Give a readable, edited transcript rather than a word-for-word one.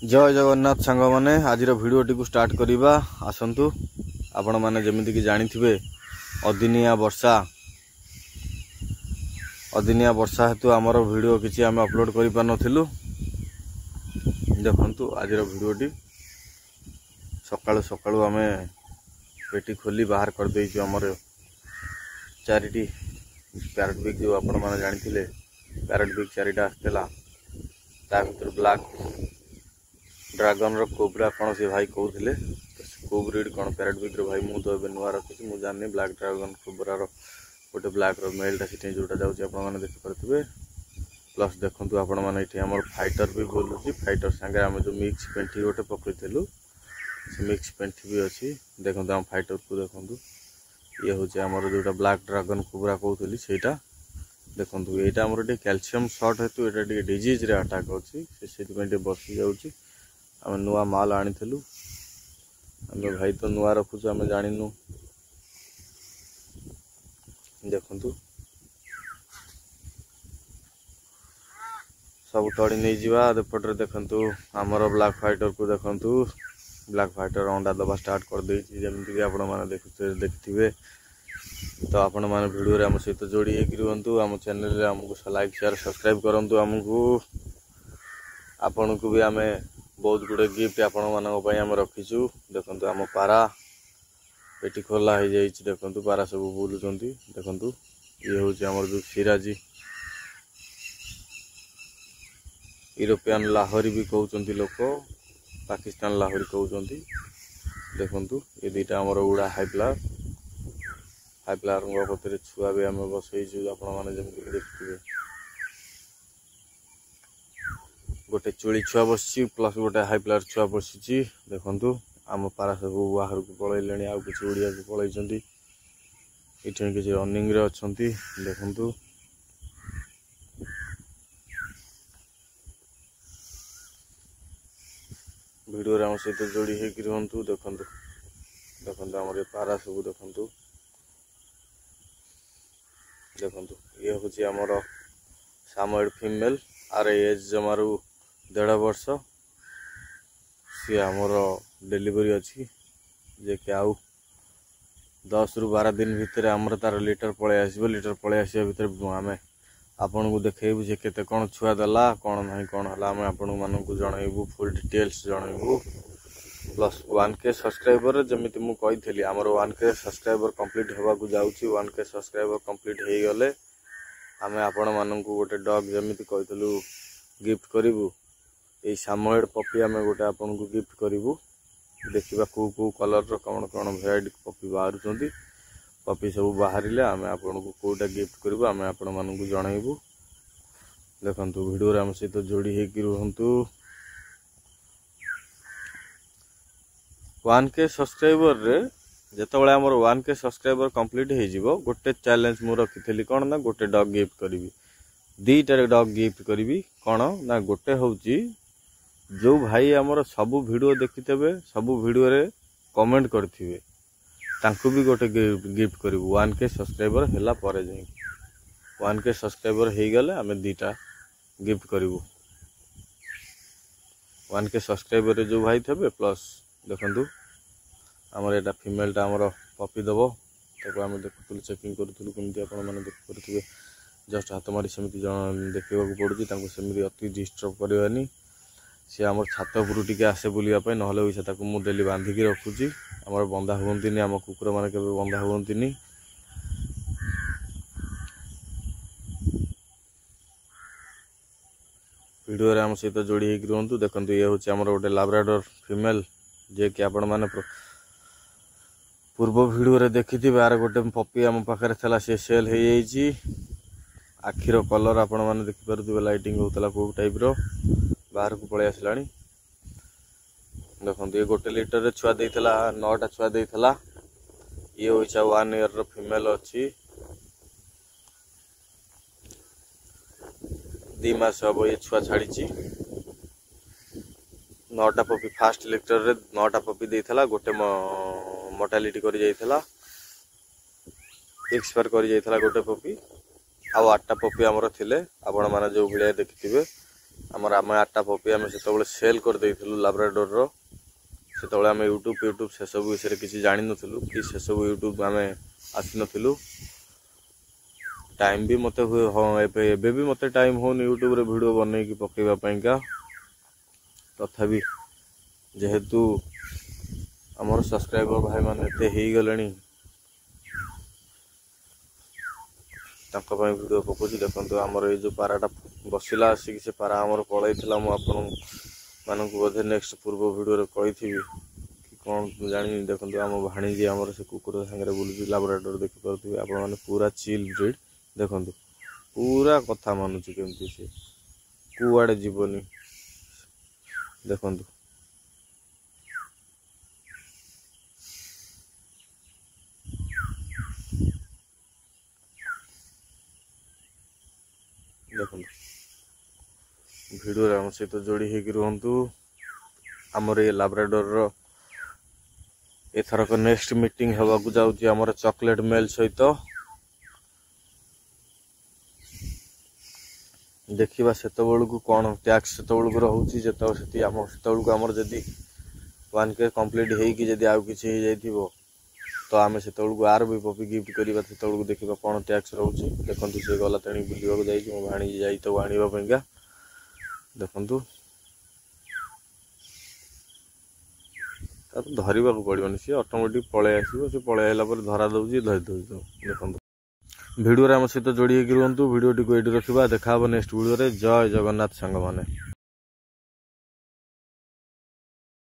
जय जगन्नाथ सांग माने आज भिडियोटी को स्टार्ट करवा आसतु। आपण मैंने जमीक जानी अदिनिया वर्षा हेतु आमर वीडियो किसी आम अपलोड कर पार नथिलु। देखंतु आज भिडियोटी सकाळु सकाळु आम पेटी खोली बाहर कर देइछु। आमर चारिटी पैरट बिग जो आपण मैंने जानी पैरट बिग चारिटा आसला ता भीतर ब्लैक ड्रैगन रो कोबरा कौन से भाई कहते को ब्रीड कौन पैरट बिग भाई मुझे तो ए नुआ रखी मुझे जानी ब्लैक ड्रैगन कोबरा रो गोटे ब्लैक रो मेलटा से जोटा जाऊँगी आपने देखिपे। प्लस देखु आपण मैंने ये फाइटर भी बोलूँ फाइटर सांगे आम जो मिक्स पेंटी गोटे पकईलु से मिक्स पेंटी भी अच्छी। देखो आम फाइटर को देखु ये हूँ आमर जोटा ब्लैक ड्रैगन कोबरा कहती से देखो यहाँ आमर कैल्शियम शॉर्ट हेतु ये डिजीज रे अटैक अच्छी बसी जाऊँगी। आम नुआ माल आनीलु आम भाई तो नुआ रखुचु आम जानिनु। देखु सब तड़ी नहीं जावा एपटे देखु आमर ब्लैक फाइटर को देखु ब्लैक फाइटर अंडा दबा स्टार्ट कर देछि जमीक आपण मैंने देखिथे। तो आपण मैंने वीडियो आम सहित जोड़ी रुहतु आम चैनल आमको लाइक शेयर सब्सक्राइब करूँ। आमको आपण को भी आम बहुत गुड़े गिफ्ट आपण मानक रखीचु। देखु आम पारा पेटी खोला हो जाइए देखु पारा सब बुलुंट। देखु ये हूँ आमर जो सिराजी यूरोपियन लाहौरी भी कहते लोक पाकिस्तान लाहौरी कहते। देखु ये दुईटा आमर उड़ा हाइप्लार पत्रे छुआ भी आम बसईचु आपण मैंने जमीक देखिए गोटे चूड़ी छुआ बसी प्लस गोटे हाइप्लार छुआ बसी। देखु आम पारा सब बाहर को पलैले आउ कि उड़िया को पलैंट ये किसी रनिंग रे अच्छा। देखु वीडियो आम सहित जोड़ी होगी रुहतु। देखु देखु आम पारा सब देखु देखु ये हूँ आमर सामोएड फीमेल आर एज जमारू 1.5 वर्ष सी आमर डेलीवरी अच्छी जे कि आउ 10 ରୁ 12 दिन भितर आमर तार लीटर पलि आस भर आम आपन को देखु जे केते कौन छुआ देला कौन ना कौन है आम आपण मानक जनइबू फुल डिटेल्स जनइबू। प्लस 1K सब्सक्राइबर जमी मुझे कही आमर 1K सब्सक्राइबर कंप्लीट होगा जाऊँगी। 1K सब्सक्राइबर कंप्लीट हो गले आम आपण मानक गोटे डग जमी कहलु गिफ्ट करूँ ये सामोएड पपी आम गोटे आपन को गिफ्ट करूँ। देखा कौ कलर कौन कौन भेराइटी पपी बाहर पपी सब बाहर आम आपन को कौटा गिफ्ट करूँ आम आपण मानक जनइबू। देखु वीडियो आम सहित जोड़ी होगी रुहतु। 1K सब्सक्राइबर रे जिते आमर 1K सब्सक्राइबर कंप्लीट हो गोटे चैलेंज मु रखी कौन ना गोटे डग गिफ्ट करी 2टा डग गिफ्ट करी कौन ना गोटे हूँ जो भाई आमर सबू वीडियो देखिथे सबू वीडियो रे कमेंट करेंगे तांको भी गोटे गिफ्ट करूँ 1K सब्सक्राइबर है 1K सब्सक्राइबर हो गले आम 2टा गिफ्ट करूँ 1K सब्सक्राइबर जो भाई थे। प्लस देखु आमर यहाँ फीमेलटा आमर पपी दब ताको आम देखुलु चेकिंग करूँ कमी आपने देखिपे जस्ट हाथ मारी सेमती जन देखा पड़ू सेमती अति डिस्टर्ब करवानी सी आम छात उपरू टी आसे बुलापी ना मुझे डेली बांधिकी रखुची आमर बंधा हुंती आम कुकुर मैंने के बंधा हुंती। वीडियो आम सहित जोड़ी होगी रुहतु। देखो ये हूँ आमर गोटे लाब्राडोर फीमेल जे कि आपण मैंने पूर्व वीडियो रे देखी आर गोटे पपी आम पाखे था सी सेल हो जाइए। आखिर कलर आपण मैंने देखिपे लाइटिंग होता कौ टाइप रो बाहर को पलि आसला। देखो ये गोटे लीटर रे छुआ देइथला 9टा छुआ देइथला। ये हूँ 1 ईयर रो फीमेल अच्छी 2 मास हम ये छुआ छाड़ी 9टा पपी फास्ट लीटर रे 9टा पपी देइथला गोटे मोर्टालिटी कर जाइथला एक्सपायर कर जाइथला गोटे पपी आउ 8टा पपी आमर थिले आपण माने जो भिडियो देखिथिबे आमर आम 8टा पपी आम से सेल कर देइथिलु लाब्राडोर रो से आम यूट्यूब से सब विषय किसी जान नु कि से सब यूट्यूब आम आसी नु टाइम भी मत हुए हाँ एबे भी मत टाइम होनी यूट्यूब रे वीडियो बन की पकेगा तथापि जेहेतु आमर सब्सक्राइबर भाई माने एते ही गलेनी वीडियो पकाउछि देखंतु आमर ये जो पाराटा बसिला आसिक से पारा आमर पलैथिला मु आपन मानक बोधे नेक्स्ट पूर्व वीडियो रे कही कि कौन जानी देखंतु आम भाणीजी आमर से कुकुर संगे बुलुछि लाब्राडोर देखि पारुथिबे आपण माने पूरा चिल ब्रीड देखंतु पूरा कथा मानुछि केमती से कुआडे जीवनी देखंतु वीडियो आम सहित जोड़ी होगी रुहतु आमर ये लाब्राडोर रो एथरक नेक्स्ट मीटिंग हवा को जाउची आमर चॉकलेट मेल सहित देखिबा सेतबेलू को कौन टैक्स सेतबेलू रोची से आमर जदि 1K कंप्लीट होगी जदि आउ किछि हो जाइथिबो तो आम से आर भी पपी गिफ्ट करवा से देखा कौन टैक्स रोचे देखु सी गला तेणी बुलवाक जाइए मो भाणी जाई तो आने देखु धरवा पड़ोनी सी ऑटोमेटिक पलि आसो सी पलि आला धरा दूसरी धरी दौ देखो वीडियो आम सहित जोड़ी रुहतु वीडियो टी रखा देखा नेक्स्ट वीडियो जय जगन्नाथ सांग माने।